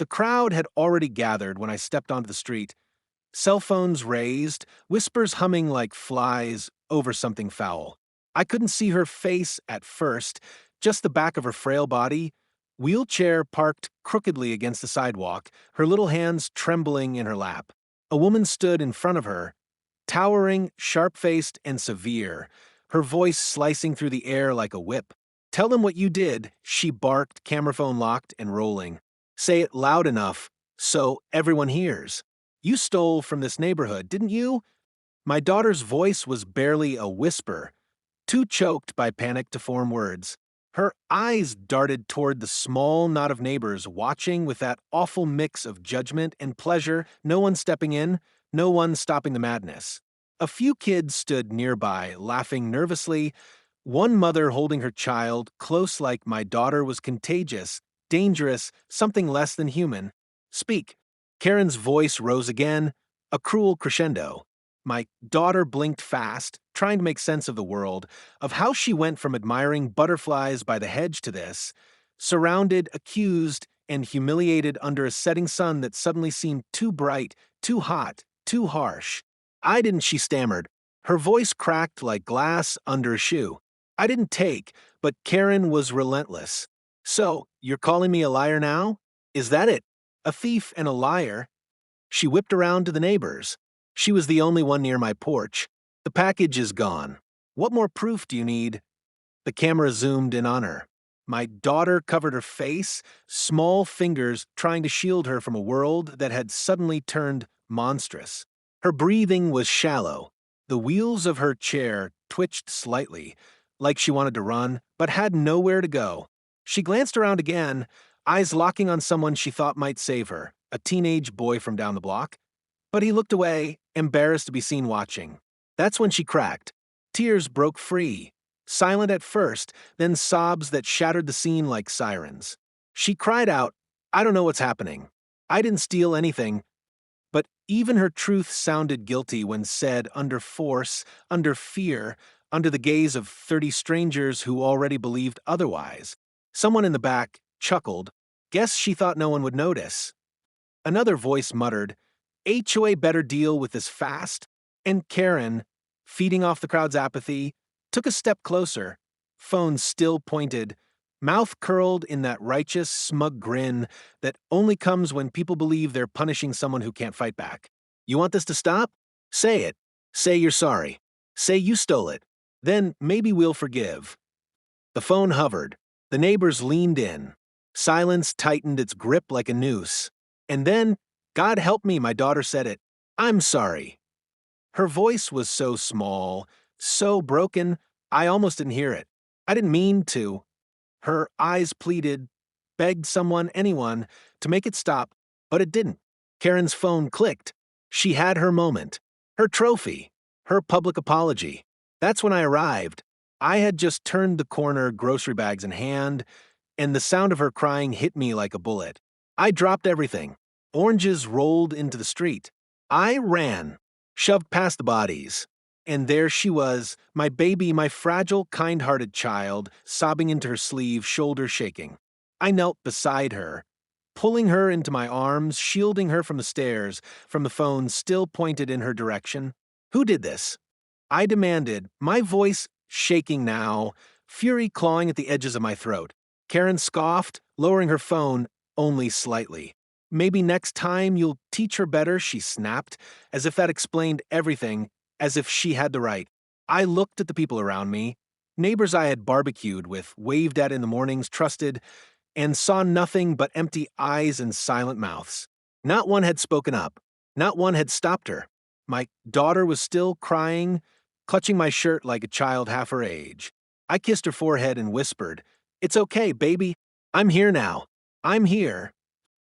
The crowd had already gathered when I stepped onto the street, cell phones raised, whispers humming like flies over something foul. I couldn't see her face at first, just the back of her frail body, wheelchair parked crookedly against the sidewalk, her little hands trembling in her lap. A woman stood in front of her, towering, sharp-faced, and severe, her voice slicing through the air like a whip. "Tell them what you did," she barked, camera phone locked and rolling. "Say it loud enough so everyone hears. You stole from this neighborhood, didn't you?" My daughter's voice was barely a whisper, too choked by panic to form words. Her eyes darted toward the small knot of neighbors watching with that awful mix of judgment and pleasure, no one stepping in, no one stopping the madness. A few kids stood nearby, laughing nervously, one mother holding her child close like my daughter was contagious, dangerous, something less than human. "Speak." Karen's voice rose again, a cruel crescendo. My daughter blinked fast, trying to make sense of the world, of how she went from admiring butterflies by the hedge to this, surrounded, accused, and humiliated under a setting sun that suddenly seemed too bright, too hot, too harsh. "I didn't," she stammered. Her voice cracked like glass under a shoe. "I didn't take," but Karen was relentless. "So, you're calling me a liar now? Is that it? A thief and a liar?" She whipped around to the neighbors. She was the only one near my porch. "The package is gone. What more proof do you need?" The camera zoomed in on her. My daughter covered her face, small fingers trying to shield her from a world that had suddenly turned monstrous. Her breathing was shallow. The wheels of her chair twitched slightly, like she wanted to run, but had nowhere to go. She glanced around again, eyes locking on someone she thought might save her, a teenage boy from down the block. But he looked away, embarrassed to be seen watching. That's when she cracked. Tears broke free, silent at first, then sobs that shattered the scene like sirens. She cried out, "I don't know what's happening. I didn't steal anything." But even her truth sounded guilty when said under force, under fear, under the gaze of 30 strangers who already believed otherwise. Someone in the back chuckled. Guess she thought no one would notice. Another voice muttered, "HOA better deal with this fast." And Karen, feeding off the crowd's apathy, took a step closer, phone still pointed, mouth curled in that righteous, smug grin that only comes when people believe they're punishing someone who can't fight back. "You want this to stop? Say it. Say you're sorry. Say you stole it. Then maybe we'll forgive." The phone hovered. The neighbors leaned in. Silence tightened its grip like a noose. And then, "God help me," my daughter said it. "I'm sorry." Her voice was so small, so broken, I almost didn't hear it. I didn't mean to. Her eyes pleaded, begged someone, anyone, to make it stop, but it didn't. Karen's phone clicked. She had her moment. Her trophy. Her public apology. That's when I arrived. I had just turned the corner, grocery bags in hand, and the sound of her crying hit me like a bullet. I dropped everything. Oranges rolled into the street. I ran, shoved past the bodies. And there she was, my baby, my fragile, kind-hearted child, sobbing into her sleeve, shoulders shaking. I knelt beside her, pulling her into my arms, shielding her from the stairs, from the phone still pointed in her direction. "Who did this?" I demanded, my voice shaking now, fury clawing at the edges of my throat. Karen scoffed, lowering her phone only slightly. "Maybe next time you'll teach her better," she snapped, as if that explained everything, as if she had the right. I looked at the people around me, neighbors I had barbecued with, waved at in the mornings, trusted, and saw nothing but empty eyes and silent mouths. Not one had spoken up. Not one had stopped her. My daughter was still crying, clutching my shirt like a child half her age. I kissed her forehead and whispered, "It's okay, baby. I'm here now. I'm here."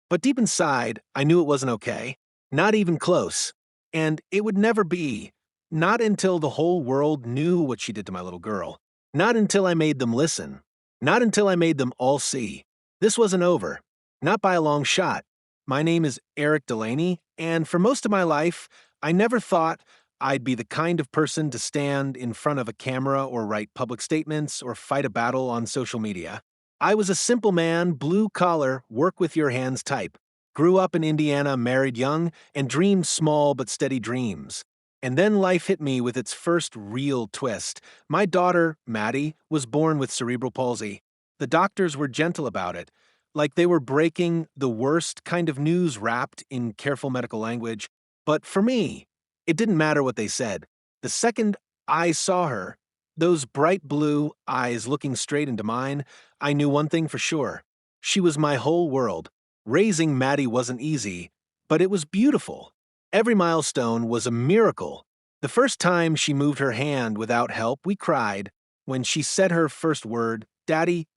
But deep inside, I knew it wasn't okay. Not even close. And it would never be. Not until the whole world knew what she did to my little girl. Not until I made them listen. Not until I made them all see. This wasn't over. Not by a long shot. My name is Eric Delaney, and for most of my life, I never thought I'd be the kind of person to stand in front of a camera or write public statements or fight a battle on social media. I was a simple man, blue-collar, work-with-your-hands type. Grew up in Indiana, married young, and dreamed small but steady dreams. And then life hit me with its first real twist. My daughter, Maddie, was born with cerebral palsy. The doctors were gentle about it, like they were breaking the worst kind of news wrapped in careful medical language. But for me, it didn't matter what they said. The second I saw her, those bright blue eyes looking straight into mine, I knew one thing for sure. She was my whole world. Raising Maddie wasn't easy, but it was beautiful. Every milestone was a miracle. The first time she moved her hand without help, we cried. When she said her first word, Daddy,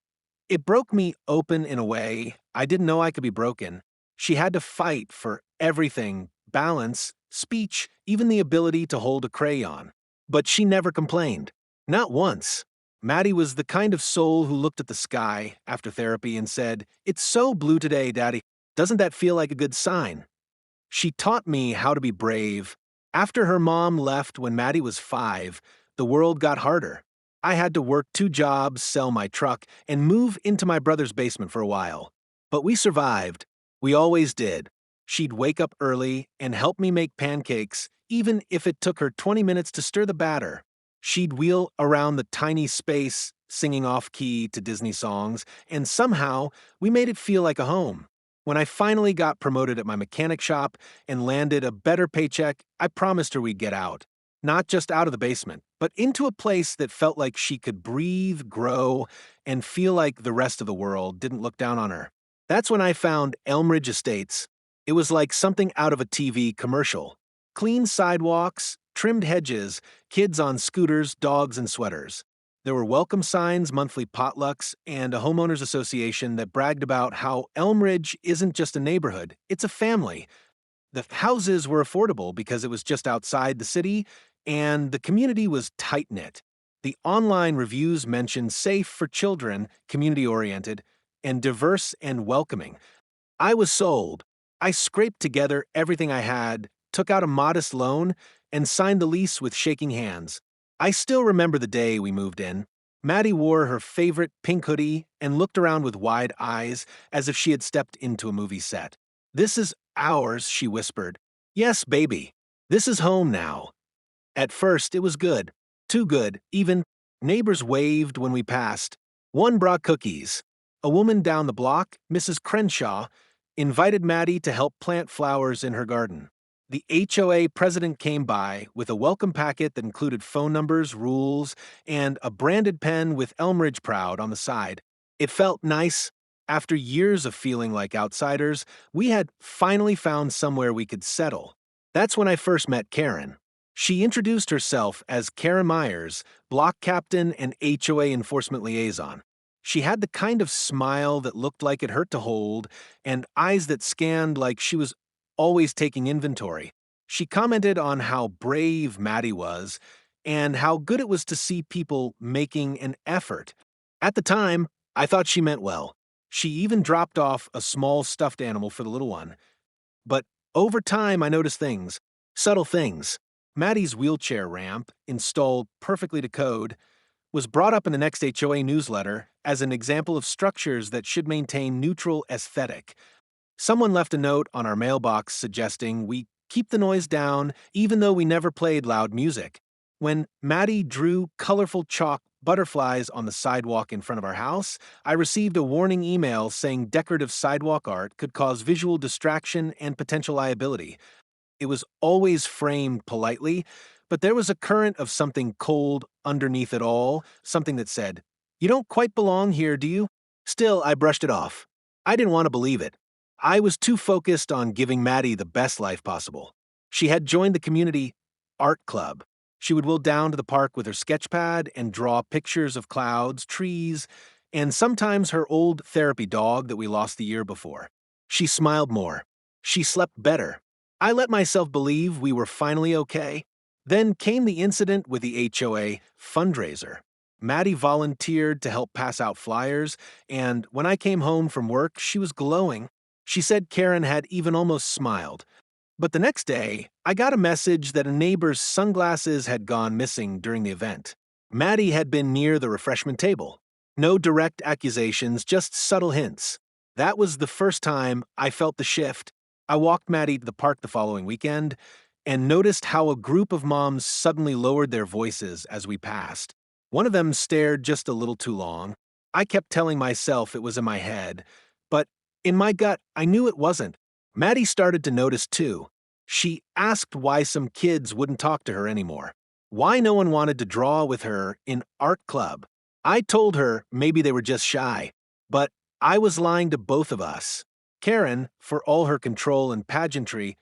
it broke me open in a way I didn't know I could be broken. She had to fight for everything: balance, speech, even the ability to hold a crayon. But she never complained. Not once. Maddie was the kind of soul who looked at the sky after therapy and said, "It's so blue today, Daddy. Doesn't that feel like a good sign?" She taught me how to be brave. After her mom left when Maddie was 5, the world got harder. I had to work 2 jobs, sell my truck, and move into my brother's basement for a while. But we survived. We always did. She'd wake up early and help me make pancakes, even if it took her 20 minutes to stir the batter. She'd wheel around the tiny space, singing off-key to Disney songs, and somehow we made it feel like a home. When I finally got promoted at my mechanic shop and landed a better paycheck, I promised her we'd get out. Not just out of the basement, but into a place that felt like she could breathe, grow, and feel like the rest of the world didn't look down on her. That's when I found Elmridge Estates. It was like something out of a TV commercial. Clean sidewalks, trimmed hedges, kids on scooters, dogs in sweaters. There were welcome signs, monthly potlucks, and a homeowners association that bragged about how Elmridge isn't just a neighborhood, it's a family. The houses were affordable because it was just outside the city, and the community was tight-knit. The online reviews mentioned safe for children, community-oriented, and diverse and welcoming. I was sold. I scraped together everything I had, took out a modest loan, and signed the lease with shaking hands. I still remember the day we moved in. Maddie wore her favorite pink hoodie and looked around with wide eyes as if she had stepped into a movie set. "This is ours," she whispered. "Yes, baby. This is home now." At first, it was good. Too good, even. Neighbors waved when we passed. One brought cookies. A woman down the block, Mrs. Crenshaw, invited Maddie to help plant flowers in her garden. The HOA president came by with a welcome packet that included phone numbers, rules, and a branded pen with Elmridge Proud on the side. It felt nice. After years of feeling like outsiders, we had finally found somewhere we could settle. That's when I first met Karen. She introduced herself as Karen Myers, block captain and HOA enforcement liaison. She had the kind of smile that looked like it hurt to hold, and eyes that scanned like she was always taking inventory. She commented on how brave Maddie was, and how good it was to see people making an effort. At the time, I thought she meant well. She even dropped off a small stuffed animal for the little one. But over time, I noticed things. Subtle things. Maddie's wheelchair ramp, installed perfectly to code, was brought up in the next HOA newsletter as an example of structures that should maintain neutral aesthetic. Someone left a note on our mailbox suggesting we keep the noise down even though we never played loud music. When Maddie drew colorful chalk butterflies on the sidewalk in front of our house, I received a warning email saying decorative sidewalk art could cause visual distraction and potential liability. It was always framed politely, but there was a current of something cold underneath it all, something that said, "You don't quite belong here, do you?" Still, I brushed it off. I didn't want to believe it. I was too focused on giving Maddie the best life possible. She had joined the community art club. She would will down to the park with her sketch pad and draw pictures of clouds, trees, and sometimes her old therapy dog that we lost the year before. She smiled more. She slept better. I let myself believe we were finally okay. Then came the incident with the HOA fundraiser. Maddie volunteered to help pass out flyers, and when I came home from work, she was glowing. She said Karen had even almost smiled. But the next day, I got a message that a neighbor's sunglasses had gone missing during the event. Maddie had been near the refreshment table. No direct accusations, just subtle hints. That was the first time I felt the shift. I walked Maddie to the park the following weekend and noticed how a group of moms suddenly lowered their voices as we passed. One of them stared just a little too long. I kept telling myself it was in my head, but in my gut, I knew it wasn't. Maddie started to notice too. She asked why some kids wouldn't talk to her anymore. Why no one wanted to draw with her in art club. I told her maybe they were just shy, but I was lying to both of us. Karen, for all her control and pageantry,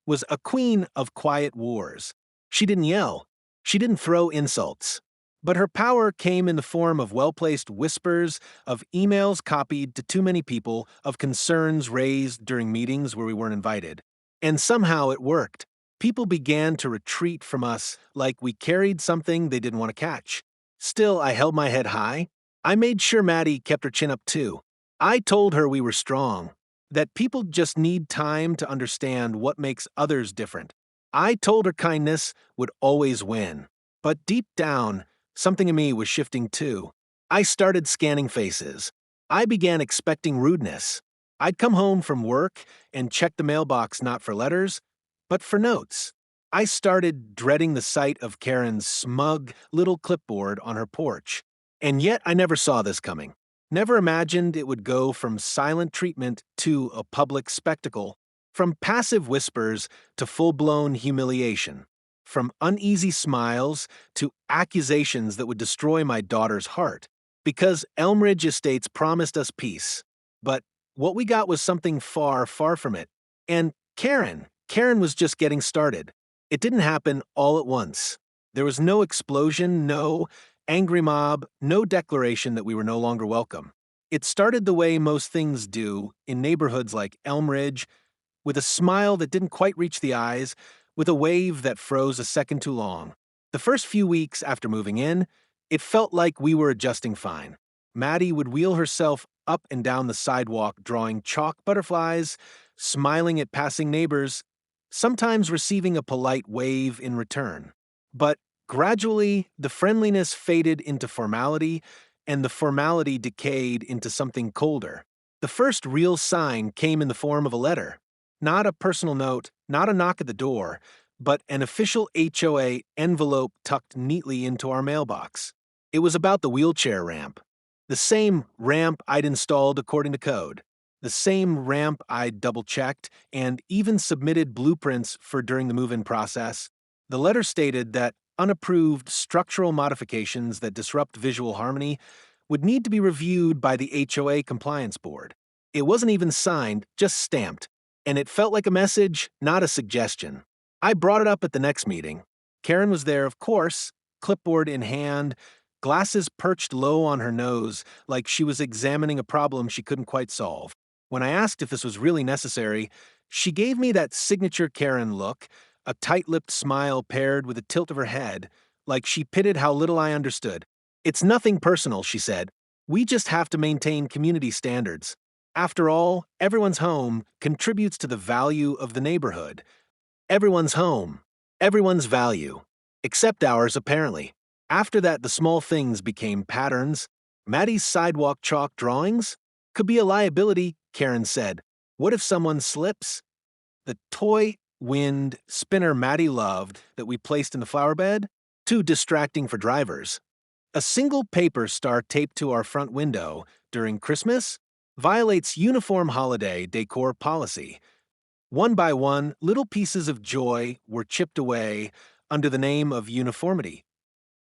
was a queen of quiet wars. She didn't yell. She didn't throw insults. But her power came in the form of well-placed whispers, of emails copied to too many people, of concerns raised during meetings where we weren't invited. And somehow it worked. People began to retreat from us like we carried something they didn't want to catch. Still, I held my head high. I made sure Maddie kept her chin up too. I told her we were strong, that people just need time to understand what makes others different. I told her kindness would always win. But deep down, something in me was shifting too. I started scanning faces. I began expecting rudeness. I'd come home from work and check the mailbox not for letters, but for notes. I started dreading the sight of Karen's smug little clipboard on her porch. And yet I never saw this coming. Never imagined it would go from silent treatment to a public spectacle, from passive whispers to full-blown humiliation, from uneasy smiles to accusations that would destroy my daughter's heart, because Elmridge Estates promised us peace. But what we got was something far, far from it. And Karen was just getting started. It didn't happen all at once. There was no explosion, no angry mob, no declaration that we were no longer welcome. It started the way most things do in neighborhoods like Elmridge, with a smile that didn't quite reach the eyes, with a wave that froze a second too long. The first few weeks after moving in, it felt like we were adjusting fine. Maddie would wheel herself up and down the sidewalk drawing chalk butterflies, smiling at passing neighbors, sometimes receiving a polite wave in return. But gradually, the friendliness faded into formality, and the formality decayed into something colder. The first real sign came in the form of a letter. Not a personal note, not a knock at the door, but an official HOA envelope tucked neatly into our mailbox. It was about the wheelchair ramp. The same ramp I'd installed according to code. The same ramp I'd double-checked and even submitted blueprints for during the move-in process. The letter stated that unapproved structural modifications that disrupt visual harmony would need to be reviewed by the HOA Compliance Board. It wasn't even signed, just stamped, and it felt like a message, not a suggestion. I brought it up at the next meeting. Karen was there, of course, clipboard in hand, glasses perched low on her nose, like she was examining a problem she couldn't quite solve. When I asked if this was really necessary, she gave me that signature Karen look, a tight-lipped smile paired with a tilt of her head, like she pitied how little I understood. "It's nothing personal," she said. "We just have to maintain community standards. After all, everyone's home contributes to the value of the neighborhood. Everyone's home, everyone's value. Except ours, apparently." After that, the small things became patterns. Maddie's sidewalk chalk drawings could be a liability, Karen said. What if someone slips? The toy wind spinner Maddie loved that we placed in the flower bed? Too distracting for drivers. A single paper star taped to our front window during Christmas violates uniform holiday decor policy. One by one, little pieces of joy were chipped away under the name of uniformity.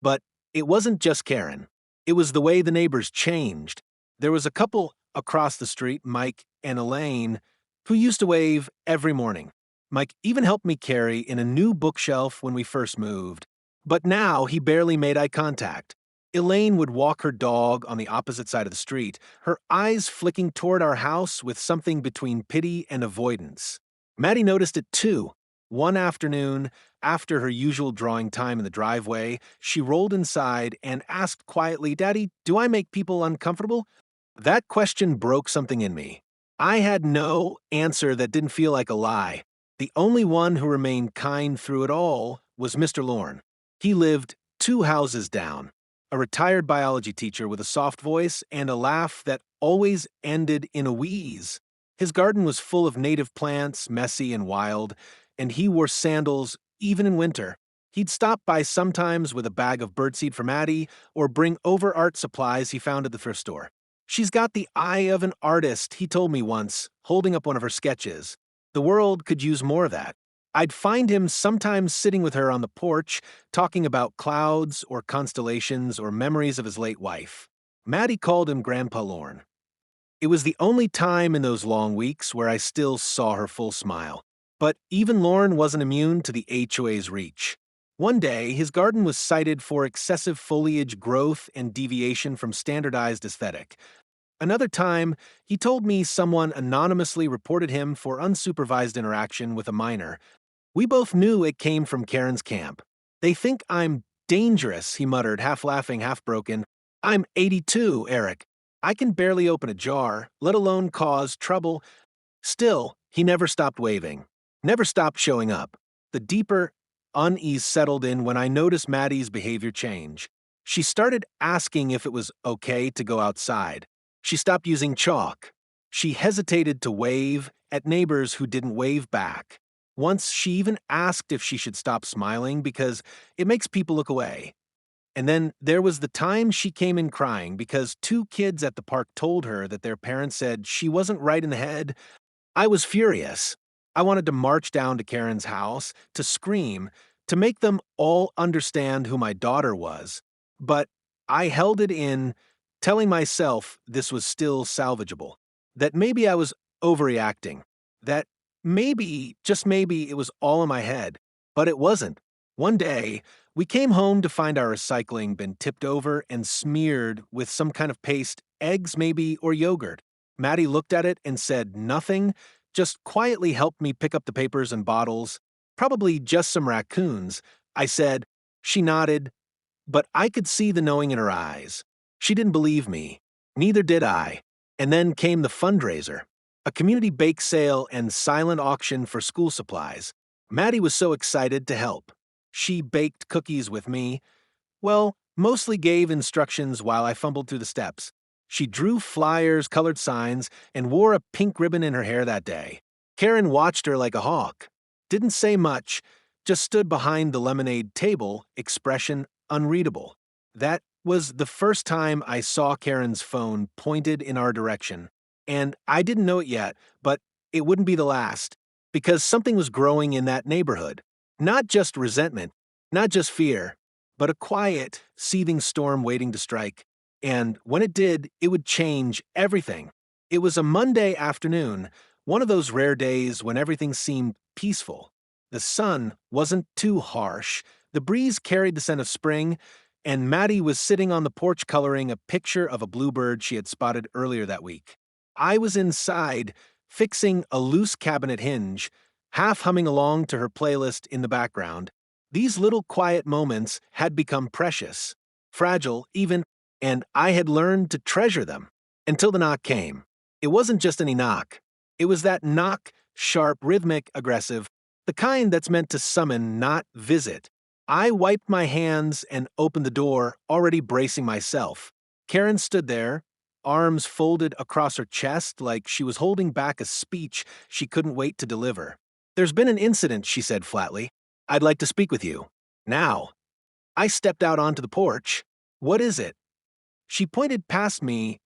But it wasn't just Karen. It was the way the neighbors changed. There was a couple across the street, Mike and Elaine, who used to wave every morning. Mike even helped me carry in a new bookshelf when we first moved. But now he barely made eye contact. Elaine would walk her dog on the opposite side of the street, her eyes flicking toward our house with something between pity and avoidance. Maddie noticed it too. One afternoon, after her usual drawing time in the driveway, she rolled inside and asked quietly, "Daddy, do I make people uncomfortable?" That question broke something in me. I had no answer that didn't feel like a lie. The only one who remained kind through it all was Mr. Lorne. He lived 2 houses down. a retired biology teacher with a soft voice and a laugh that always ended in a wheeze. His garden was full of native plants, messy and wild, and he wore sandals even in winter. He'd stop by sometimes with a bag of birdseed for Maddie or bring over art supplies he found at the thrift store. She's got the eye of an artist, he told me once, holding up one of her sketches. The world could use more of that. I'd find him sometimes sitting with her on the porch, talking about clouds or constellations or memories of his late wife. Maddie called him Grandpa Lorne. It was the only time in those long weeks where I still saw her full smile. But even Lorne wasn't immune to the HOA's reach. One day, his garden was cited for excessive foliage growth and deviation from standardized aesthetic. Another time, he told me someone anonymously reported him for unsupervised interaction with a minor. We both knew it came from Karen's camp. They think I'm dangerous, he muttered, half laughing, half broken. I'm 82, Eric. I can barely open a jar, let alone cause trouble. Still, he never stopped waving, never stopped showing up. The deeper unease settled in when I noticed Maddie's behavior change. She started asking if it was okay to go outside. She stopped using chalk. She hesitated to wave at neighbors who didn't wave back. Once she even asked if she should stop smiling because it makes people look away. And then there was the time she came in crying because two kids at the park told her that their parents said she wasn't right in the head. I was furious. I wanted to march down to Karen's house, to scream, to make them all understand who my daughter was. But I held it in, telling myself this was still salvageable, that maybe I was overreacting, that maybe, just maybe, it was all in my head. But it wasn't. One day, we came home to find our recycling bin tipped over and smeared with some kind of paste, eggs maybe, or yogurt. Maddie looked at it and said nothing, just quietly helped me pick up the papers and bottles. Probably just some raccoons, I said. She nodded, but I could see the knowing in her eyes. She didn't believe me. Neither did I. And then came the fundraiser, a community bake sale and silent auction for school supplies. Maddie was so excited to help. She baked cookies with me. Well, mostly gave instructions while I fumbled through the steps. She drew flyers, colored signs, and wore a pink ribbon in her hair that day. Karen watched her like a hawk. Didn't say much, just stood behind the lemonade table, expression unreadable. That was the first time I saw Karen's phone pointed in our direction. And I didn't know it yet, but it wouldn't be the last, because something was growing in that neighborhood. Not just resentment, not just fear, but a quiet, seething storm waiting to strike. And when it did, it would change everything. It was a Monday afternoon, one of those rare days when everything seemed peaceful. The sun wasn't too harsh, the breeze carried the scent of spring, and Maddie was sitting on the porch coloring a picture of a bluebird she had spotted earlier that week. I was inside, fixing a loose cabinet hinge, half humming along to her playlist in the background. These little quiet moments had become precious, fragile even, and I had learned to treasure them until the knock came. It wasn't just any knock. It was that knock, sharp, rhythmic, aggressive, the kind that's meant to summon, not visit. I wiped my hands and opened the door, already bracing myself. Karen stood there, arms folded across her chest like she was holding back a speech she couldn't wait to deliver. "There's been an incident," she said flatly. "I'd like to speak with you. Now." I stepped out onto the porch. "What is it?" She pointed past me,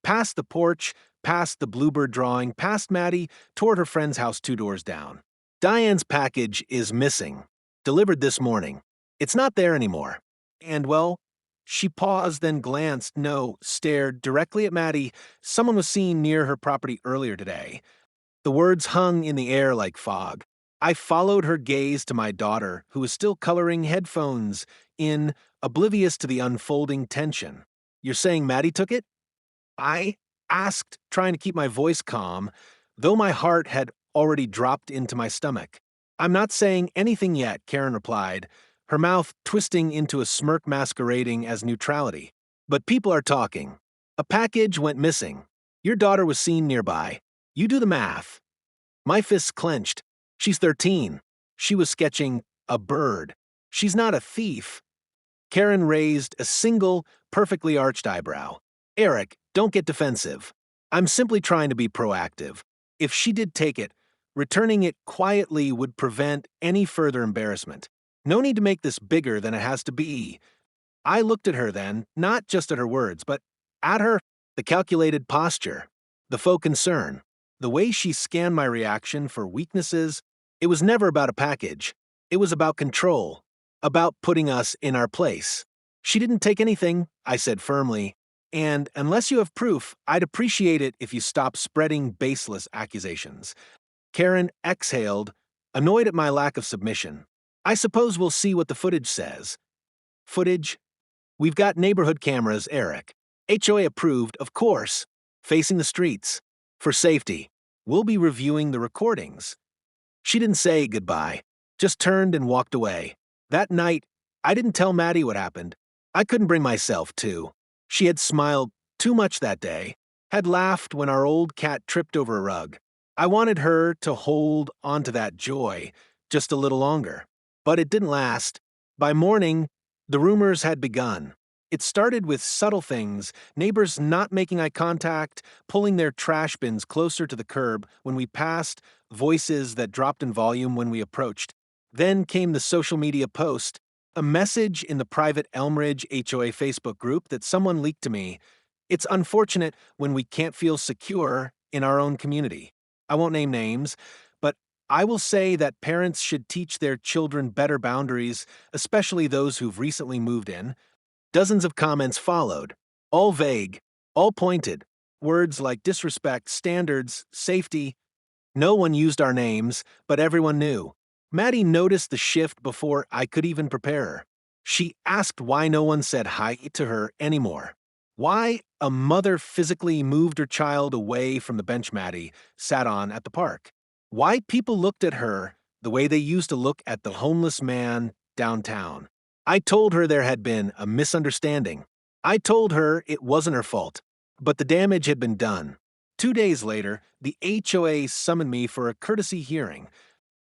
past the porch, past the bluebird drawing, past Maddie, toward her friend's house 2 doors down. "Diane's package is missing. Delivered this morning. It's not there anymore. And, well," she paused, then glanced, no, stared directly at Maddie. "Someone was seen near her property earlier today." The words hung in the air like fog. I followed her gaze to my daughter, who was still coloring headphones in, oblivious to the unfolding tension. "You're saying Maddie took it?" I asked, trying to keep my voice calm, though my heart had already dropped into my stomach. "I'm not saying anything yet," Karen replied, her mouth twisting into a smirk masquerading as neutrality. "But people are talking. A package went missing. Your daughter was seen nearby. You do the math." My fists clenched. She's 13. She was sketching a bird. She's not a thief. Karen raised a single, perfectly arched eyebrow. Eric, don't get defensive. I'm simply trying to be proactive. If she did take it, returning it quietly would prevent any further embarrassment. No need to make this bigger than it has to be. I looked at her then, not just at her words, but at her, the calculated posture, the faux concern, the way she scanned my reaction for weaknesses. It was never about a package. It was about control, about putting us in our place. She didn't take anything, I said firmly, and unless you have proof, I'd appreciate it if you stop spreading baseless accusations. Karen exhaled, annoyed at my lack of submission. I suppose we'll see what the footage says. Footage? We've got neighborhood cameras, Eric. HOA approved, of course, facing the streets. For safety, we'll be reviewing the recordings. She didn't say goodbye, just turned and walked away. That night, I didn't tell Maddie what happened. I couldn't bring myself to. She had smiled too much that day, had laughed when our old cat tripped over a rug. I wanted her to hold onto that joy just a little longer. But it didn't last. By morning, the rumors had begun. It started with subtle things, neighbors not making eye contact, pulling their trash bins closer to the curb when we passed, voices that dropped in volume when we approached. Then came the social media post, a message in the private Elmridge HOA Facebook group that someone leaked to me. It's unfortunate when we can't feel secure in our own community. I won't name names, but I will say that parents should teach their children better boundaries, especially those who've recently moved in. Dozens of comments followed, all vague, all pointed. Words like disrespect, standards, safety. No one used our names, but everyone knew. Maddie noticed the shift before I could even prepare her. She asked why no one said hi to her anymore. Why a mother physically moved her child away from the bench Maddie sat on at the park. Why people looked at her the way they used to look at the homeless man downtown. I told her there had been a misunderstanding. I told her it wasn't her fault, but the damage had been done. 2 days later, the HOA summoned me for a courtesy hearing.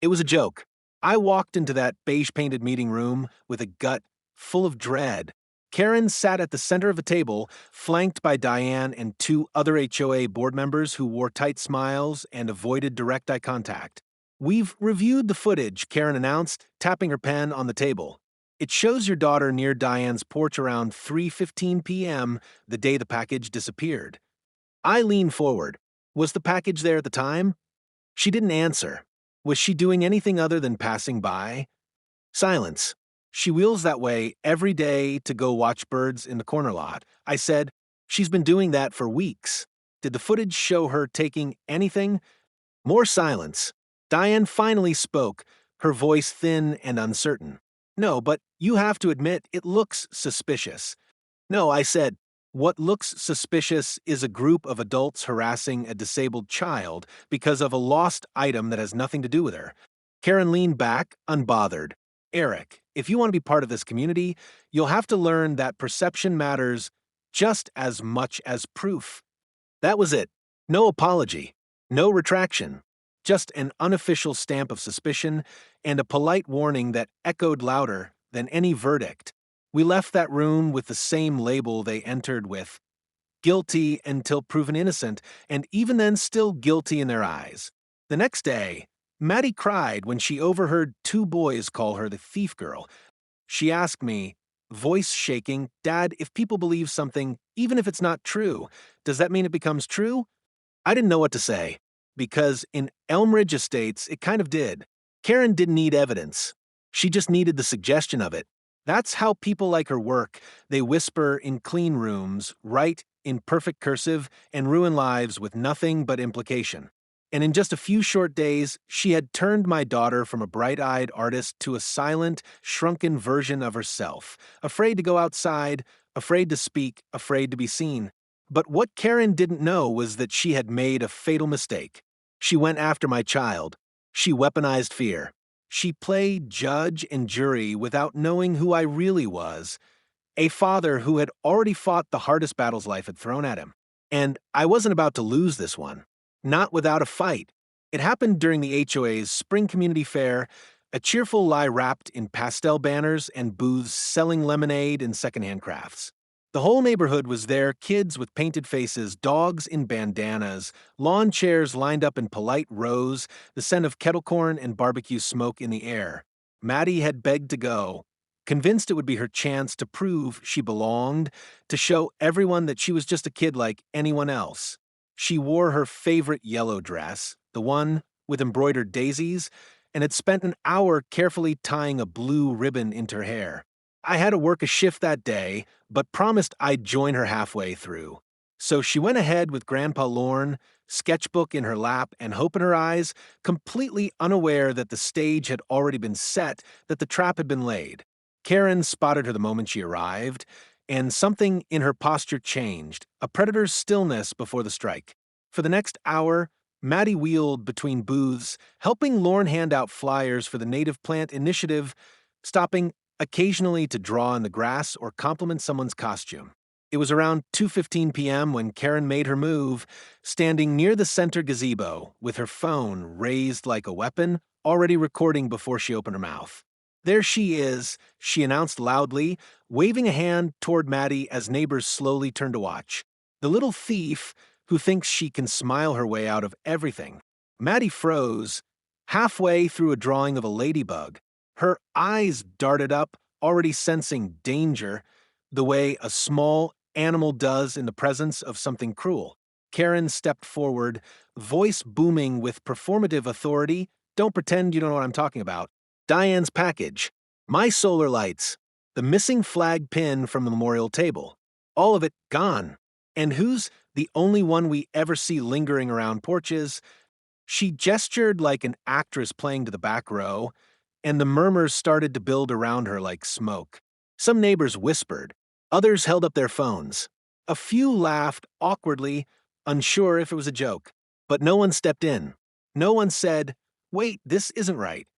It was a joke. I walked into that beige-painted meeting room with a gut full of dread. Karen sat at the center of a table, flanked by Diane and 2 other HOA board members who wore tight smiles and avoided direct eye contact. We've reviewed the footage, Karen announced, tapping her pen on the table. It shows your daughter near Diane's porch around 3:15 p.m. the day the package disappeared. I leaned forward. Was the package there at the time? She didn't answer. Was she doing anything other than passing by? Silence. She wheels that way every day to go watch birds in the corner lot. I said, she's been doing that for weeks. Did the footage show her taking anything? More silence. Diane finally spoke, her voice thin and uncertain. No, but you have to admit it looks suspicious. No, I said, what looks suspicious is a group of adults harassing a disabled child because of a lost item that has nothing to do with her. Karen leaned back, unbothered. Eric, if you want to be part of this community, you'll have to learn that perception matters just as much as proof. That was it. No apology. No retraction. Just an unofficial stamp of suspicion and a polite warning that echoed louder than any verdict. We left that room with the same label they entered with. Guilty until proven innocent, and even then still guilty in their eyes. The next day, Maddie cried when she overheard 2 boys call her the thief girl. She asked me, voice shaking, Dad, if people believe something, even if it's not true, does that mean it becomes true? I didn't know what to say, because in Elmridge Estates, it kind of did. Karen didn't need evidence. She just needed the suggestion of it. That's how people like her work. They whisper in clean rooms, write in perfect cursive, and ruin lives with nothing but implication. And in just a few short days, she had turned my daughter from a bright-eyed artist to a silent, shrunken version of herself, afraid to go outside, afraid to speak, afraid to be seen. But what Karen didn't know was that she had made a fatal mistake. She went after my child. She weaponized fear. She played judge and jury without knowing who I really was, a father who had already fought the hardest battles life had thrown at him. And I wasn't about to lose this one. Not without a fight. It happened during the HOA's Spring Community Fair. a cheerful lie wrapped in pastel banners and booths selling lemonade and secondhand crafts. The whole neighborhood was there, kids with painted faces, dogs in bandanas, lawn chairs lined up in polite rows, the scent of kettle corn and barbecue smoke in the air. Maddie had begged to go, convinced it would be her chance to prove she belonged, to show everyone that she was just a kid like anyone else. She wore her favorite yellow dress, the one with embroidered daisies, and had spent an hour carefully tying a blue ribbon into her hair. I had to work a shift that day, but promised I'd join her halfway through. So she went ahead with Grandpa Lorne, sketchbook in her lap and hope in her eyes, completely unaware that the stage had already been set, that the trap had been laid. Karen spotted her the moment she arrived, and something in her posture changed, a predator's stillness before the strike. For the next hour, Maddie wheeled between booths, helping Lorne hand out flyers for the Native Plant Initiative, stopping occasionally to draw in the grass or compliment someone's costume. It was around 2:15 p.m. when Karen made her move, standing near the center gazebo with her phone raised like a weapon, already recording before she opened her mouth. "There she is," she announced loudly, waving a hand toward Maddie as neighbors slowly turned to watch. "The little thief who thinks she can smile her way out of everything." Maddie froze, halfway through a drawing of a ladybug. Her eyes darted up, already sensing danger, the way a small animal does in the presence of something cruel. Karen stepped forward, voice booming with performative authority. "Don't pretend you don't know what I'm talking about. Diane's package. My solar lights. The missing flag pin from the memorial table. All of it gone. And who's the only one we ever see lingering around porches?" She gestured like an actress playing to the back row, and the murmurs started to build around her like smoke. Some neighbors whispered. Others held up their phones. A few laughed awkwardly, unsure if it was a joke. But no one stepped in. No one said, "Wait, this isn't right."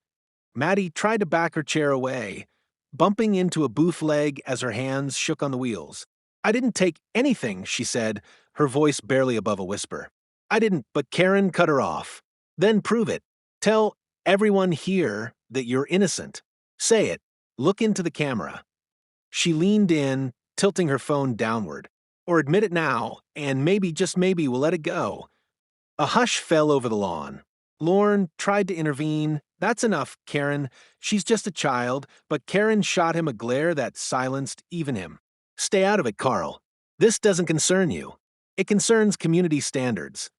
Maddie tried to back her chair away, bumping into a booth leg as her hands shook on the wheels. "I didn't take anything," she said, her voice barely above a whisper. "I didn't," but Karen cut her off. "Then prove it. Tell everyone here that you're innocent. Say it. Look into the camera." She leaned in, tilting her phone downward. "Or admit it now, and maybe, just maybe, we'll let it go." A hush fell over the lawn. Lorne tried to intervene. "That's enough, Karen. She's just a child," but Karen shot him a glare that silenced even him. "Stay out of it, Carl. This doesn't concern you. It concerns community standards."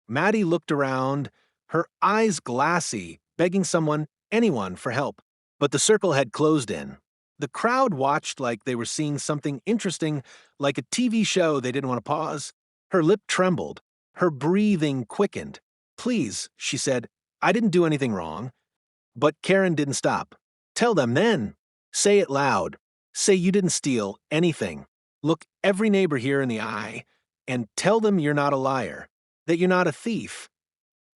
Maddie looked around, her eyes glassy, begging someone, anyone, for help. But the circle had closed in. The crowd watched like they were seeing something interesting, like a TV show they didn't want to pause. Her lip trembled. Her breathing quickened. "Please," she said, "I didn't do anything wrong." But Karen didn't stop. "Tell them then. Say it loud. Say you didn't steal anything. Look every neighbor here in the eye and tell them you're not a liar, that you're not a thief."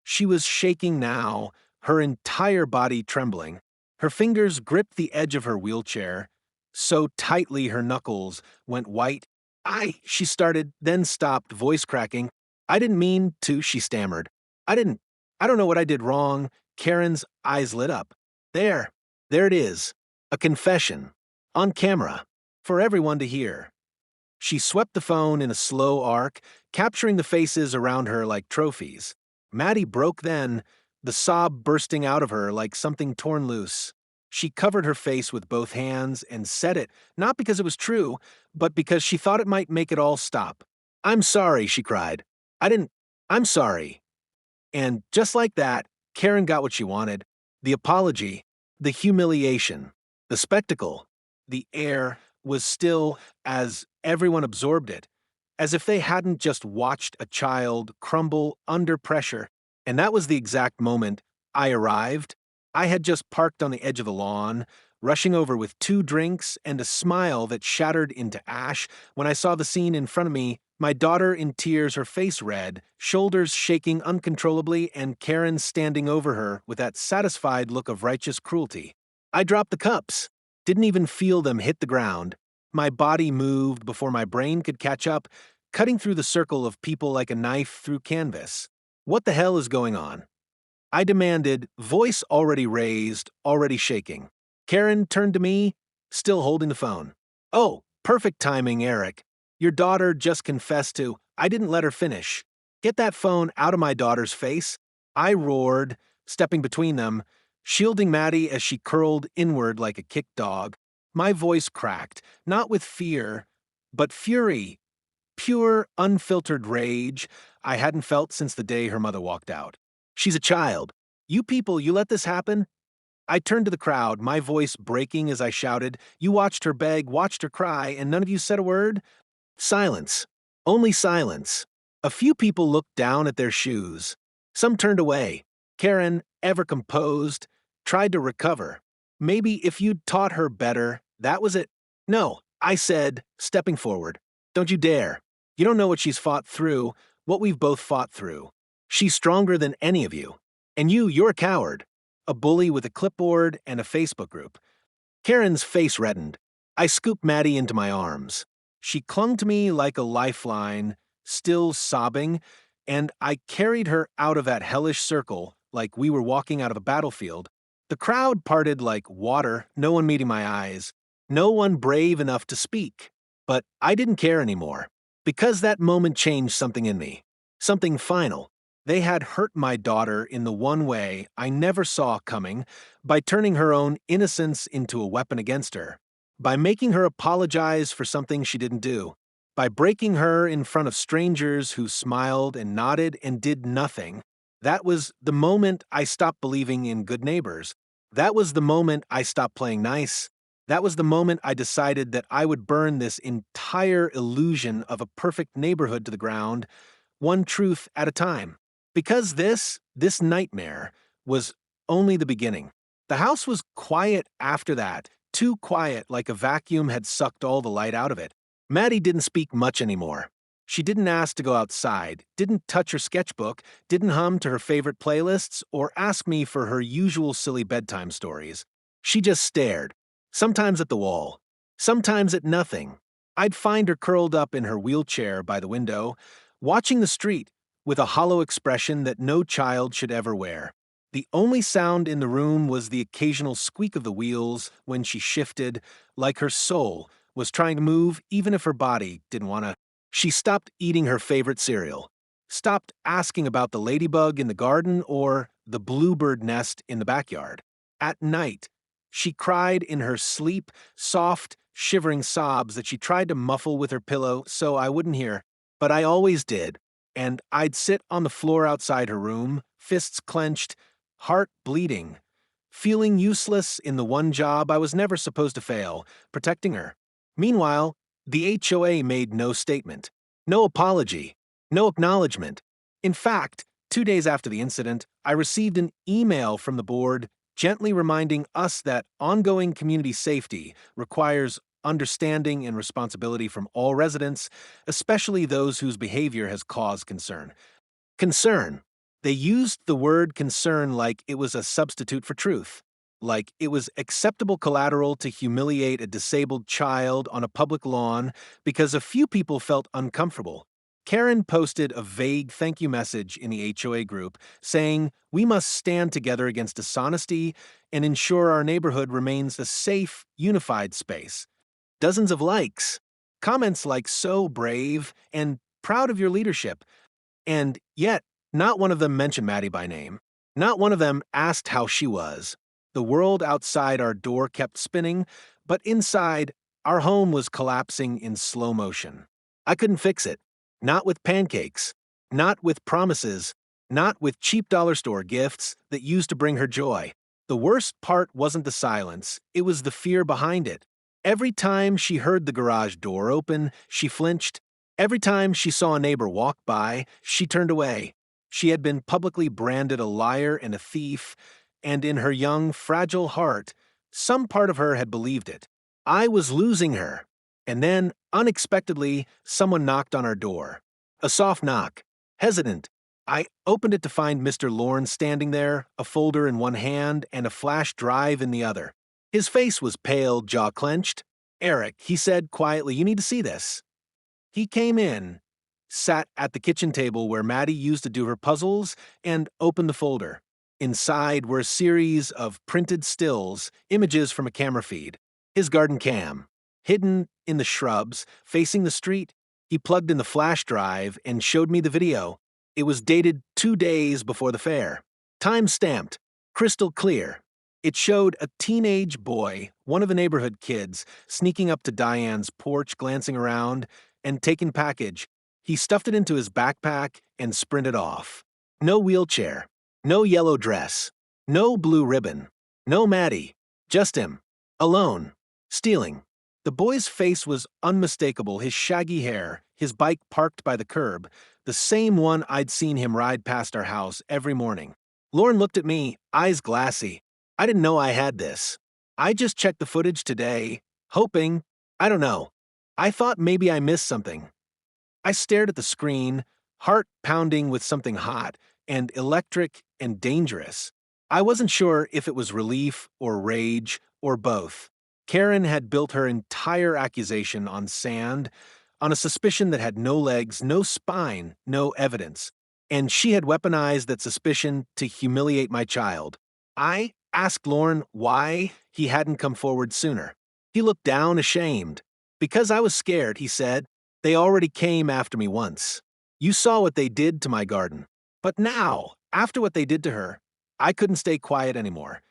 She was shaking now, her entire body trembling. Her fingers gripped the edge of her wheelchair, so tightly her knuckles went white. She started, then stopped, voice cracking. "I didn't mean to," she stammered. I don't know what I did wrong." Karen's eyes lit up. There it is. A confession. On camera. For everyone to hear." She swept the phone in a slow arc, capturing the faces around her like trophies. Maddie broke then, the sob bursting out of her like something torn loose. She covered her face with both hands and said it, not because it was true, but because she thought it might make it all stop. "I'm sorry," she cried. I'm sorry." And just like that, Karen got what she wanted. The apology, the humiliation, the spectacle. The air was still as everyone absorbed it, as if they hadn't just watched a child crumble under pressure. And that was the exact moment I arrived. I had just parked on the edge of the lawn, rushing over with 2 drinks and a smile that shattered into ash when I saw the scene in front of me, my daughter in tears, her face red, shoulders shaking uncontrollably, and Karen standing over her with that satisfied look of righteous cruelty. I dropped the cups, didn't even feel them hit the ground. My body moved before my brain could catch up, cutting through the circle of people like a knife through canvas. What the hell is going on? I demanded, voice already raised, already shaking. Karen turned to me, still holding the phone. Oh, perfect timing, Eric. Your daughter just confessed to, I didn't let her finish. Get that phone out of my daughter's face. I roared, stepping between them, shielding Maddie as she curled inward like a kicked dog. My voice cracked, not with fear, but fury. Pure, unfiltered rage I hadn't felt since the day her mother walked out. She's a child. You people, you let this happen? I turned to the crowd, my voice breaking as I shouted, You watched her beg, watched her cry, and none of you said a word? Silence. Only silence. A few people looked down at their shoes. Some turned away. Karen, ever composed, tried to recover. Maybe if you'd taught her better, that was it. No, I said, stepping forward. Don't you dare. You don't know what she's fought through, what we've both fought through. She's stronger than any of you. And you're a coward. A bully with a clipboard and a Facebook group. Karen's face reddened. I scooped Maddie into my arms. She clung to me like a lifeline, still sobbing, and I carried her out of that hellish circle like we were walking out of a battlefield. The crowd parted like water, no one meeting my eyes, no one brave enough to speak. But I didn't care anymore, because that moment changed something in me, something final. They had hurt my daughter in the one way I never saw coming, by turning her own innocence into a weapon against her, by making her apologize for something she didn't do, by breaking her in front of strangers who smiled and nodded and did nothing. That was the moment I stopped believing in good neighbors. That was the moment I stopped playing nice. That was the moment I decided that I would burn this entire illusion of a perfect neighborhood to the ground, one truth at a time. Because this nightmare was only the beginning. The house was quiet after that, too quiet like a vacuum had sucked all the light out of it. Maddie didn't speak much anymore. She didn't ask to go outside, didn't touch her sketchbook, didn't hum to her favorite playlists, or ask me for her usual silly bedtime stories. She just stared, sometimes at the wall, sometimes at nothing. I'd find her curled up in her wheelchair by the window, watching the street, with a hollow expression that no child should ever wear. The only sound in the room was the occasional squeak of the wheels when she shifted, like her soul was trying to move even if her body didn't want to. She stopped eating her favorite cereal, stopped asking about the ladybug in the garden or the bluebird nest in the backyard. At night, she cried in her sleep, soft, shivering sobs that she tried to muffle with her pillow so I wouldn't hear, but I always did. And I'd sit on the floor outside her room, fists clenched, heart bleeding, feeling useless in the one job I was never supposed to fail, protecting her. Meanwhile, the HOA made no statement, no apology, no acknowledgement. In fact, 2 days after the incident, I received an email from the board gently reminding us that ongoing community safety requires understanding and responsibility from all residents, especially those whose behavior has caused concern. Concern. They used the word concern like it was a substitute for truth, like it was acceptable collateral to humiliate a disabled child on a public lawn because a few people felt uncomfortable. Karen posted a vague thank you message in the HOA group saying, We must stand together against dishonesty and ensure our neighborhood remains a safe, unified space. Dozens of likes. Comments like so brave and proud of your leadership. And yet, not one of them mentioned Maddie by name. Not one of them asked how she was. The world outside our door kept spinning, but inside, our home was collapsing in slow motion. I couldn't fix it. Not with pancakes. Not with promises. Not with cheap dollar store gifts that used to bring her joy. The worst part wasn't the silence, it was the fear behind it. Every time she heard the garage door open, she flinched. Every time she saw a neighbor walk by, she turned away. She had been publicly branded a liar and a thief, and in her young, fragile heart, some part of her had believed it. I was losing her. And then, unexpectedly, someone knocked on our door. A soft knock. Hesitant. I opened it to find Mr. Lorne standing there, a folder in one hand and a flash drive in the other. His face was pale, jaw clenched. Eric, he said quietly, you need to see this. He came in, sat at the kitchen table where Maddie used to do her puzzles, and opened the folder. Inside were a series of printed stills, images from a camera feed. His garden cam. Hidden in the shrubs, facing the street, he plugged in the flash drive and showed me the video. It was dated 2 days before the fair. Time-stamped, crystal clear. It showed a teenage boy, one of the neighborhood kids, sneaking up to Diane's porch, glancing around, and taking package. He stuffed it into his backpack and sprinted off. No wheelchair, no yellow dress, no blue ribbon, no Maddie, just him, alone, stealing. The boy's face was unmistakable, his shaggy hair, his bike parked by the curb, the same one I'd seen him ride past our house every morning. Lauren looked at me, eyes glassy. I didn't know I had this. I just checked the footage today, hoping, I don't know. I thought maybe I missed something. I stared at the screen, heart pounding with something hot and electric and dangerous. I wasn't sure if it was relief or rage or both. Karen had built her entire accusation on sand, on a suspicion that had no legs, no spine, no evidence. And she had weaponized that suspicion to humiliate my child. I asked Lauren why he hadn't come forward sooner. He looked down, ashamed. Because I was scared, he said. They already came after me once. You saw what they did to my garden. But now, after what they did to her, I couldn't stay quiet anymore.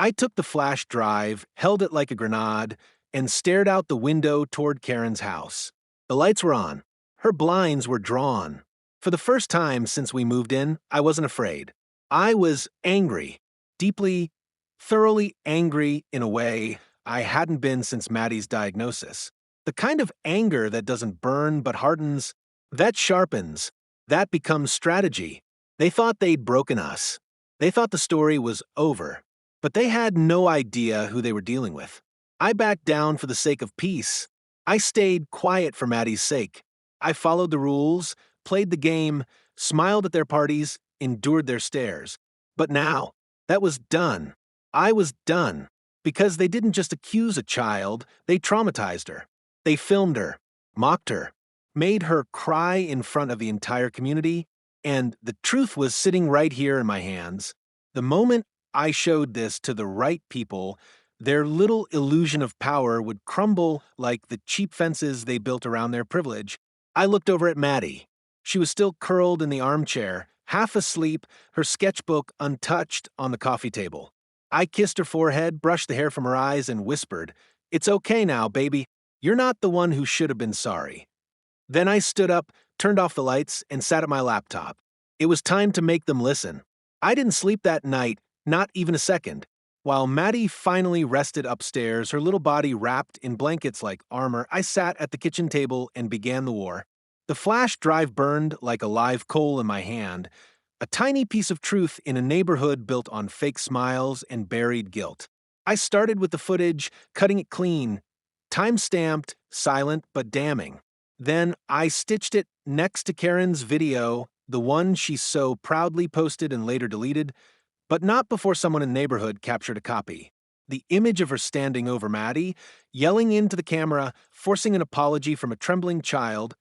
I took the flash drive, held it like a grenade, and stared out the window toward Karen's house. The lights were on. Her blinds were drawn. For the first time since we moved in, I wasn't afraid. I was angry. Deeply, thoroughly angry in a way I hadn't been since Maddie's diagnosis. The kind of anger that doesn't burn but hardens, that sharpens, that becomes strategy. They thought they'd broken us. They thought the story was over. But they had no idea who they were dealing with. I backed down for the sake of peace. I stayed quiet for Maddie's sake. I followed the rules, played the game, smiled at their parties, endured their stares. But now, that was done. I was done. Because they didn't just accuse a child, they traumatized her. They filmed her, mocked her, made her cry in front of the entire community, and the truth was sitting right here in my hands. The moment I showed this to the right people, their little illusion of power would crumble like the cheap fences they built around their privilege. I looked over at Maddie. She was still curled in the armchair, half asleep, her sketchbook untouched on the coffee table. I kissed her forehead, brushed the hair from her eyes, and whispered, "It's okay now, baby. You're not the one who should have been sorry." Then I stood up, turned off the lights, and sat at my laptop. It was time to make them listen. I didn't sleep that night, not even a second. While Maddie finally rested upstairs, her little body wrapped in blankets like armor, I sat at the kitchen table and began the war. The flash drive burned like a live coal in my hand, a tiny piece of truth in a neighborhood built on fake smiles and buried guilt. I started with the footage, cutting it clean, time-stamped, silent but damning. Then I stitched it next to Karen's video, the one she so proudly posted and later deleted, but not before someone in the neighborhood captured a copy. The image of her standing over Maddie, yelling into the camera, forcing an apology from a trembling child,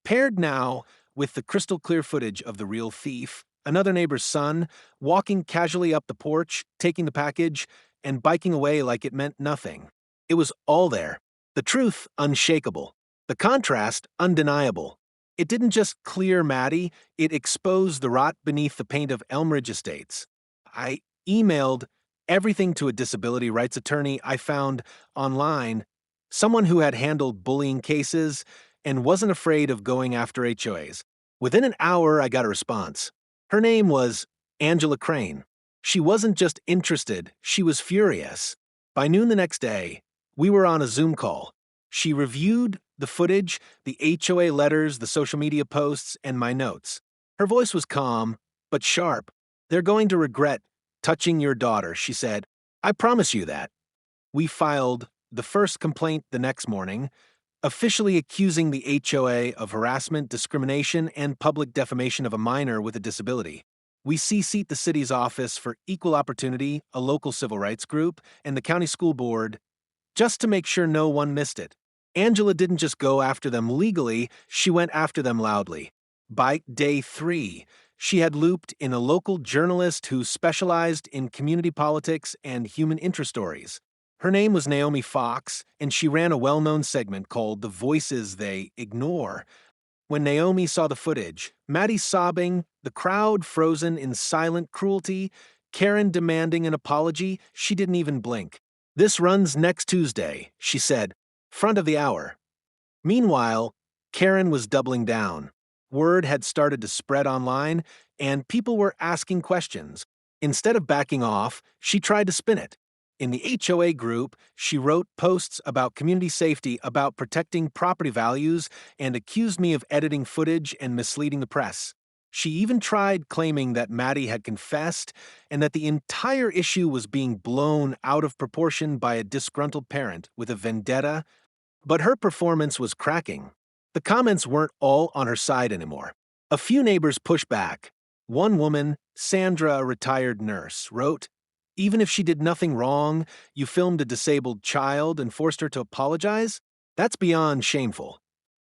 paired now with the crystal-clear footage of the real thief, another neighbor's son, walking casually up the porch, taking the package, and biking away like it meant nothing. It was all there. The truth unshakable. The contrast undeniable. It didn't just clear Maddie, it exposed the rot beneath the paint of Elmridge Estates. I emailed everything to a disability rights attorney I found online, someone who had handled bullying cases and wasn't afraid of going after HOAs. Within an hour, I got a response. Her name was Angela Crane. She wasn't just interested, she was furious. By noon the next day, we were on a Zoom call. She reviewed the footage, the HOA letters, the social media posts, and my notes. Her voice was calm, but sharp. "They're going to regret touching your daughter," she said. "I promise you that." We filed the first complaint the next morning, officially accusing the HOA of harassment, discrimination, and public defamation of a minor with a disability. We CC'd the city's Office for Equal Opportunity, a local civil rights group, and the county school board, just to make sure no one missed it. Angela didn't just go after them legally, she went after them loudly. By day 3, she had looped in a local journalist who specialized in community politics and human interest stories. Her name was Naomi Fox, and she ran a well-known segment called The Voices They Ignore. When Naomi saw the footage, Maddie sobbing, the crowd frozen in silent cruelty, Karen demanding an apology, she didn't even blink. "This runs next Tuesday," she said, front of the hour. Meanwhile, Karen was doubling down. Word had started to spread online, and people were asking questions. Instead of backing off, she tried to spin it. In the HOA group, she wrote posts about community safety, about protecting property values, and accused me of editing footage and misleading the press. She even tried claiming that Maddie had confessed and that the entire issue was being blown out of proportion by a disgruntled parent with a vendetta, but her performance was cracking. The comments weren't all on her side anymore. A few neighbors pushed back. One woman, Sandra, a retired nurse, wrote, "Even if she did nothing wrong, you filmed a disabled child and forced her to apologize? That's beyond shameful."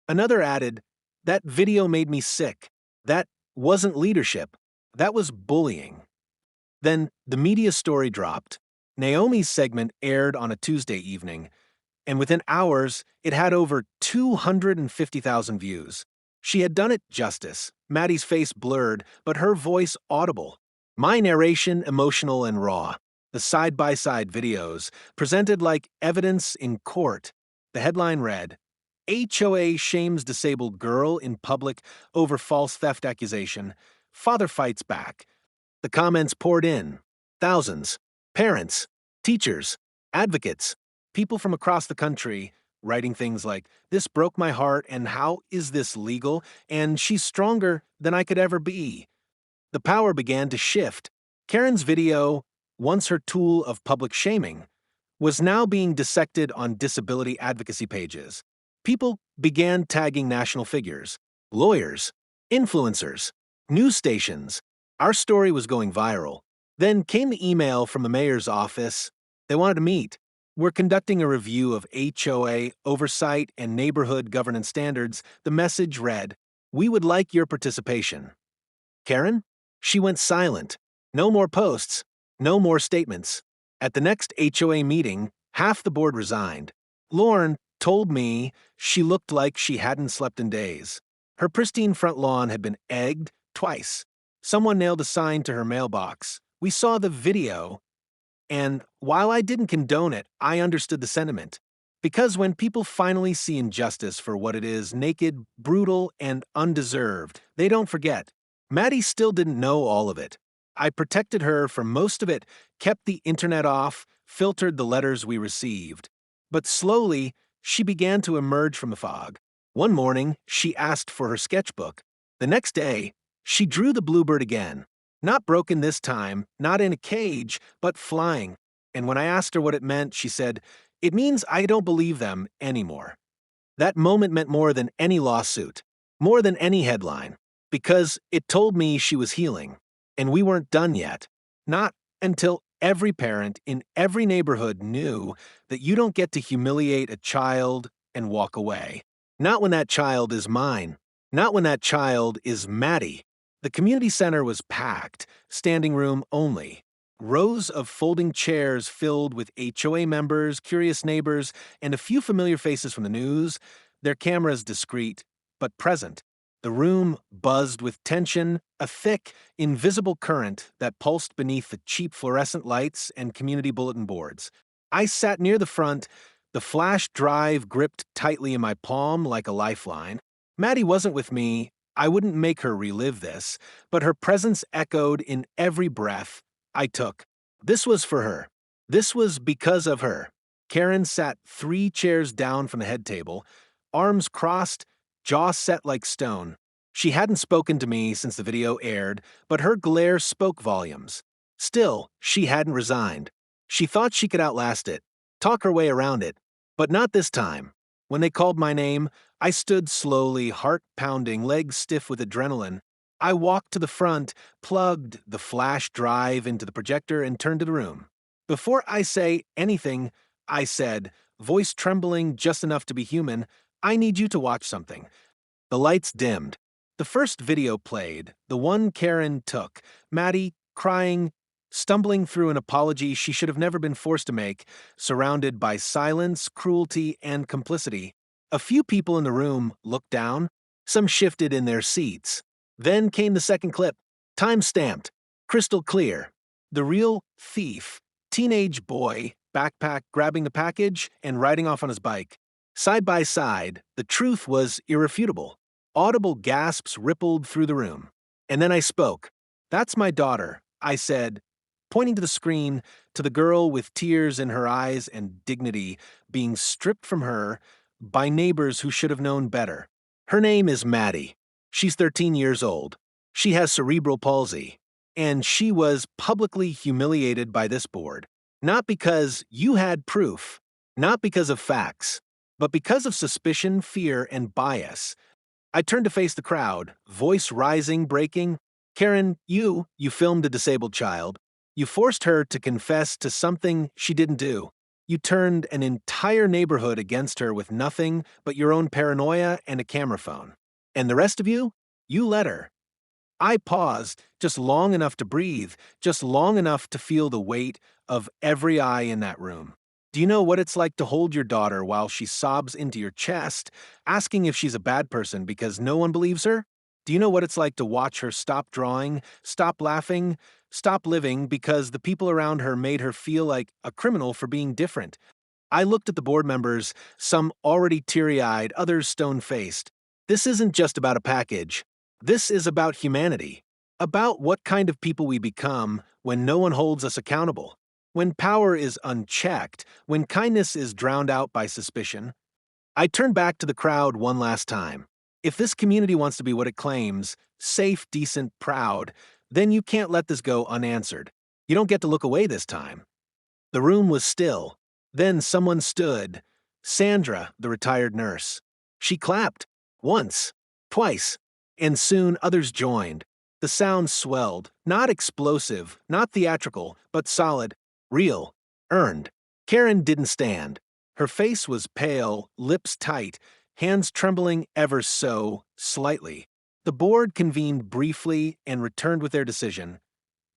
Another added, "That video made me sick. That wasn't leadership. That was bullying." Then the media story dropped. Naomi's segment aired on a Tuesday evening, and within hours, it had over 250,000 views. She had done it justice, Maddie's face blurred, but her voice audible. My narration emotional and raw. The side-by-side videos, presented like evidence in court. The headline read, "HOA shames disabled girl in public over false theft accusation. Father fights back." The comments poured in. Thousands. Parents, teachers, advocates, people from across the country writing things like, "This broke my heart," and "How is this legal?" and "She's stronger than I could ever be." The power began to shift. Karen's video, once her tool of public shaming, was now being dissected on disability advocacy pages. People began tagging national figures, lawyers, influencers, news stations. Our story was going viral. Then came the email from the mayor's office. They wanted to meet. "We're conducting a review of HOA oversight and neighborhood governance standards." The message read, "We would like your participation." Karen? She went silent. No more posts. No more statements. At the next HOA meeting, half the board resigned. Lauren told me she looked like she hadn't slept in days. Her pristine front lawn had been egged twice. Someone nailed a sign to her mailbox. We saw the video, and while I didn't condone it, I understood the sentiment. Because when people finally see injustice for what it is, naked, brutal, and undeserved, they don't forget. Maddie still didn't know all of it. I protected her from most of it, kept the internet off, filtered the letters we received. But slowly, she began to emerge from the fog. One morning, she asked for her sketchbook. The next day, she drew the bluebird again. Not broken this time, not in a cage, but flying. And when I asked her what it meant, she said, "It means I don't believe them anymore." That moment meant more than any lawsuit, more than any headline, because it told me she was healing. And we weren't done yet. Not until every parent in every neighborhood knew that you don't get to humiliate a child and walk away. Not when that child is mine. Not when that child is Maddie. The community center was packed, standing room only. Rows of folding chairs filled with HOA members, curious neighbors, and a few familiar faces from the news, their cameras discreet, but present. The room buzzed with tension, a thick, invisible current that pulsed beneath the cheap fluorescent lights and community bulletin boards. I sat near the front, the flash drive gripped tightly in my palm like a lifeline. Maddie wasn't with me. I wouldn't make her relive this, but her presence echoed in every breath I took. This was for her. This was because of her. Karen sat 3 chairs down from the head table, arms crossed, jaw set like stone. She hadn't spoken to me since the video aired, but her glare spoke volumes. Still, she hadn't resigned. She thought she could outlast it, talk her way around it. But not this time. When they called my name, I stood slowly, heart pounding, legs stiff with adrenaline. I walked to the front, plugged the flash drive into the projector, and turned to the room. Before I say anything, I said, voice trembling just enough to be human, "I need you to watch something." The lights dimmed. The first video played, the one Karen took, Maddie crying, stumbling through an apology she should have never been forced to make, surrounded by silence, cruelty, and complicity. A few people in the room looked down, some shifted in their seats. Then came the second clip, time-stamped, crystal clear. The real thief, teenage boy, backpack grabbing the package and riding off on his bike. Side by side, the truth was irrefutable. Audible gasps rippled through the room. And then I spoke. "That's my daughter," I said, pointing to the screen, to the girl with tears in her eyes and dignity being stripped from her by neighbors who should have known better. Her name is Maddie. She's 13 years old. She has cerebral palsy. And she was publicly humiliated by this board. Not because you had proof, not because of facts, but because of suspicion, fear, and bias. I turned to face the crowd, voice rising, breaking. "Karen, you filmed a disabled child. You forced her to confess to something she didn't do. You turned an entire neighborhood against her with nothing but your own paranoia and a camera phone. And the rest of you let her." I paused just long enough to breathe, just long enough to feel the weight of every eye in that room. Do you know what it's like to hold your daughter while she sobs into your chest, asking if she's a bad person because no one believes her? Do you know what it's like to watch her stop drawing, stop laughing, stop living because the people around her made her feel like a criminal for being different? I looked at the board members, some already teary-eyed, others stone-faced. This isn't just about a package. This is about humanity, about what kind of people we become when no one holds us accountable, when power is unchecked, when kindness is drowned out by suspicion. I turned back to the crowd one last time. If this community wants to be what it claims, safe, decent, proud, then you can't let this go unanswered. You don't get to look away this time. The room was still. Then someone stood. Sandra, the retired nurse. She clapped. Once. Twice. And soon others joined. The sound swelled, not explosive, not theatrical, but solid, real, earned. Karen didn't stand. Her face was pale, lips tight, hands trembling ever so slightly. The board convened briefly and returned with their decision.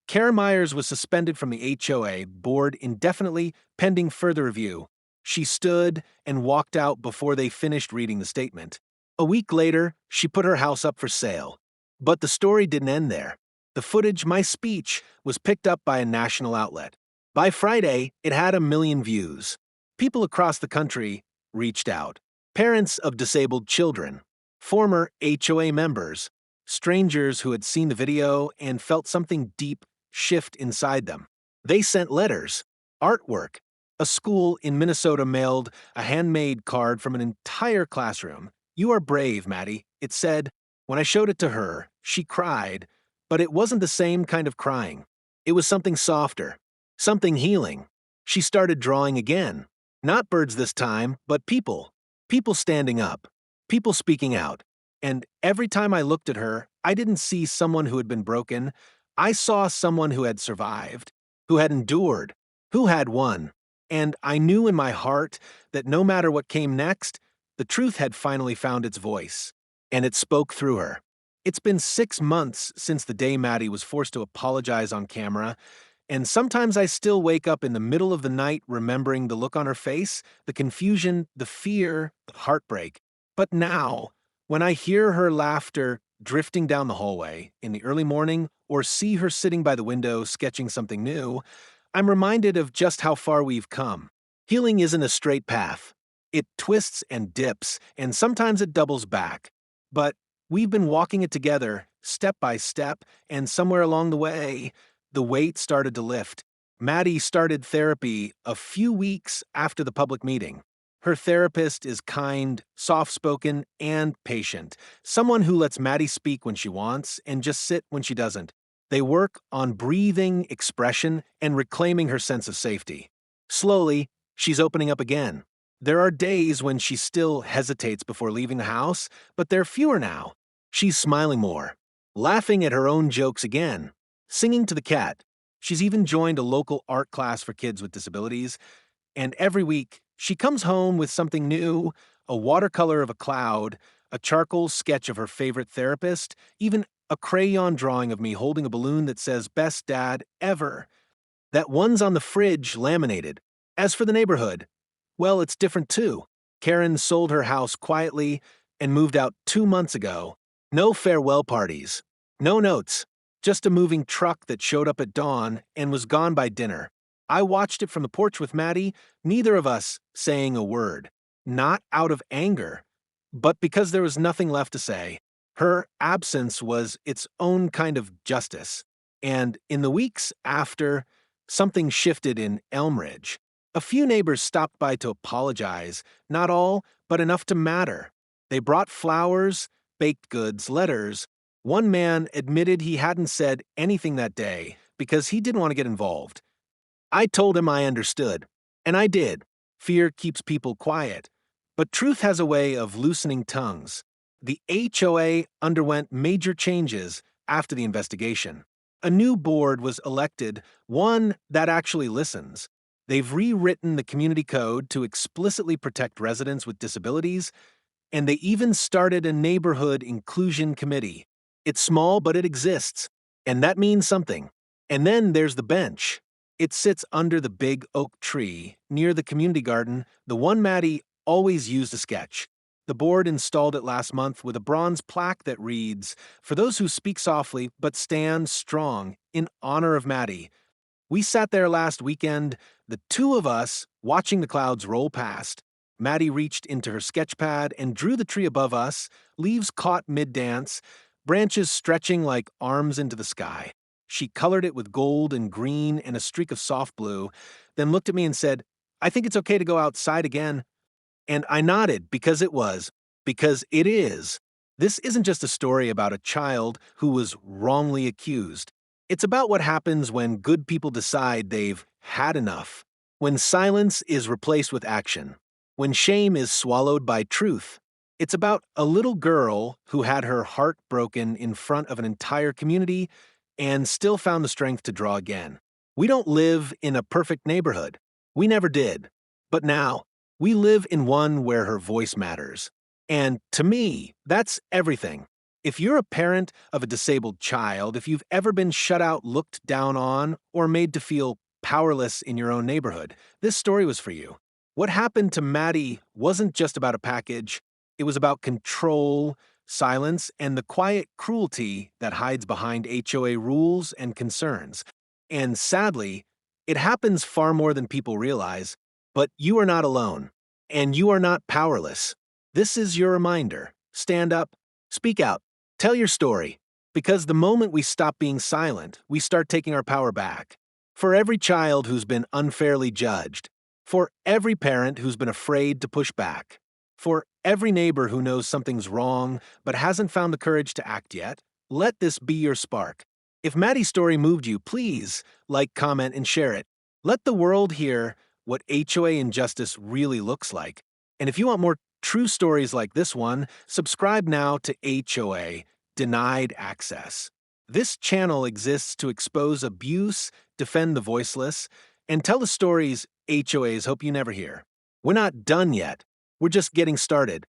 Karen Myers was suspended from the HOA board indefinitely, pending further review. She stood and walked out before they finished reading the statement. A week later, she put her house up for sale. But the story didn't end there. The footage, my speech, was picked up by a national outlet. By Friday, it had 1 million views. People across the country reached out. Parents of disabled children, former HOA members, strangers who had seen the video and felt something deep shift inside them. They sent letters, artwork. A school in Minnesota mailed a handmade card from an entire classroom. "You are brave, Maddie," it said. When I showed it to her, she cried, but it wasn't the same kind of crying. It was something softer, something healing. She started drawing again. Not birds this time, but people. People standing up. People speaking out. And every time I looked at her, I didn't see someone who had been broken. I saw someone who had survived, who had endured, who had won. And I knew in my heart that no matter what came next, the truth had finally found its voice, and it spoke through her. It's been 6 months since the day Maddie was forced to apologize on camera, and sometimes I still wake up in the middle of the night remembering the look on her face, the confusion, the fear, the heartbreak. But now, when I hear her laughter drifting down the hallway in the early morning or see her sitting by the window sketching something new, I'm reminded of just how far we've come. Healing isn't a straight path. It twists and dips, and sometimes it doubles back. But we've been walking it together, step by step, and somewhere along the way, the weight started to lift. Maddie started therapy a few weeks after the public meeting. Her therapist is kind, soft-spoken, and patient. Someone who lets Maddie speak when she wants and just sit when she doesn't. They work on breathing, expression, and reclaiming her sense of safety. Slowly, she's opening up again. There are days when she still hesitates before leaving the house, but they're fewer now. She's smiling more, laughing at her own jokes again, singing to the cat. She's even joined a local art class for kids with disabilities, and every week she comes home with something new, a watercolor of a cloud, A charcoal sketch of her favorite therapist, even a crayon drawing of me holding a balloon that says best dad ever. That one's on the fridge laminated. As for the neighborhood, well, it's different too. Karen sold her house quietly and moved out 2 months ago. No farewell parties. No notes. Just a moving truck that showed up at dawn and was gone by dinner. I watched it from the porch with Maddie, neither of us saying a word. Not out of anger, but because there was nothing left to say. Her absence was its own kind of justice. And in the weeks after, something shifted in Elmridge. A few neighbors stopped by to apologize, not all, but enough to matter. They brought flowers, baked goods, letters. One man admitted he hadn't said anything that day because he didn't want to get involved. I told him I understood, and I did. Fear keeps people quiet, but truth has a way of loosening tongues. The HOA underwent major changes after the investigation. A new board was elected, one that actually listens. They've rewritten the community code to explicitly protect residents with disabilities, and they even started a neighborhood inclusion committee. It's small, but it exists, and that means something. And then there's the bench. It sits under the big oak tree near the community garden, the one Maddie always used to sketch. The board installed it last month with a bronze plaque that reads, "For those who speak softly but stand strong in honor of Maddie." We sat there last weekend, the two of us, watching the clouds roll past. Maddie reached into her sketch pad and drew the tree above us, leaves caught mid-dance, branches stretching like arms into the sky. She colored it with gold and green and a streak of soft blue, then looked at me and said, "I think it's okay to go outside again." And I nodded because it is. This isn't just a story about a child who was wrongly accused. It's about what happens when good people decide they've had enough, when silence is replaced with action, when shame is swallowed by truth. It's about a little girl who had her heart broken in front of an entire community and still found the strength to draw again. We don't live in a perfect neighborhood. We never did. But now, we live in one where her voice matters. And to me, that's everything. If you're a parent of a disabled child, if you've ever been shut out, looked down on, or made to feel powerless in your own neighborhood, this story was for you. What happened to Maddie wasn't just about a package. It was about control, silence, and the quiet cruelty that hides behind HOA rules and concerns. And sadly, it happens far more than people realize. But you are not alone, and you are not powerless. This is your reminder. Stand up, speak out, tell your story, because the moment we stop being silent, we start taking our power back. For every child who's been unfairly judged, for every parent who's been afraid to push back, for every neighbor who knows something's wrong but hasn't found the courage to act yet, let this be your spark. If Maddie's story moved you, please like, comment, and share it. Let the world hear what HOA injustice really looks like. And if you want more true stories like this one, subscribe now to HOA Denied Access. This channel exists to expose abuse, defend the voiceless, and tell the stories HOAs hope you never hear. We're not done yet. We're just getting started.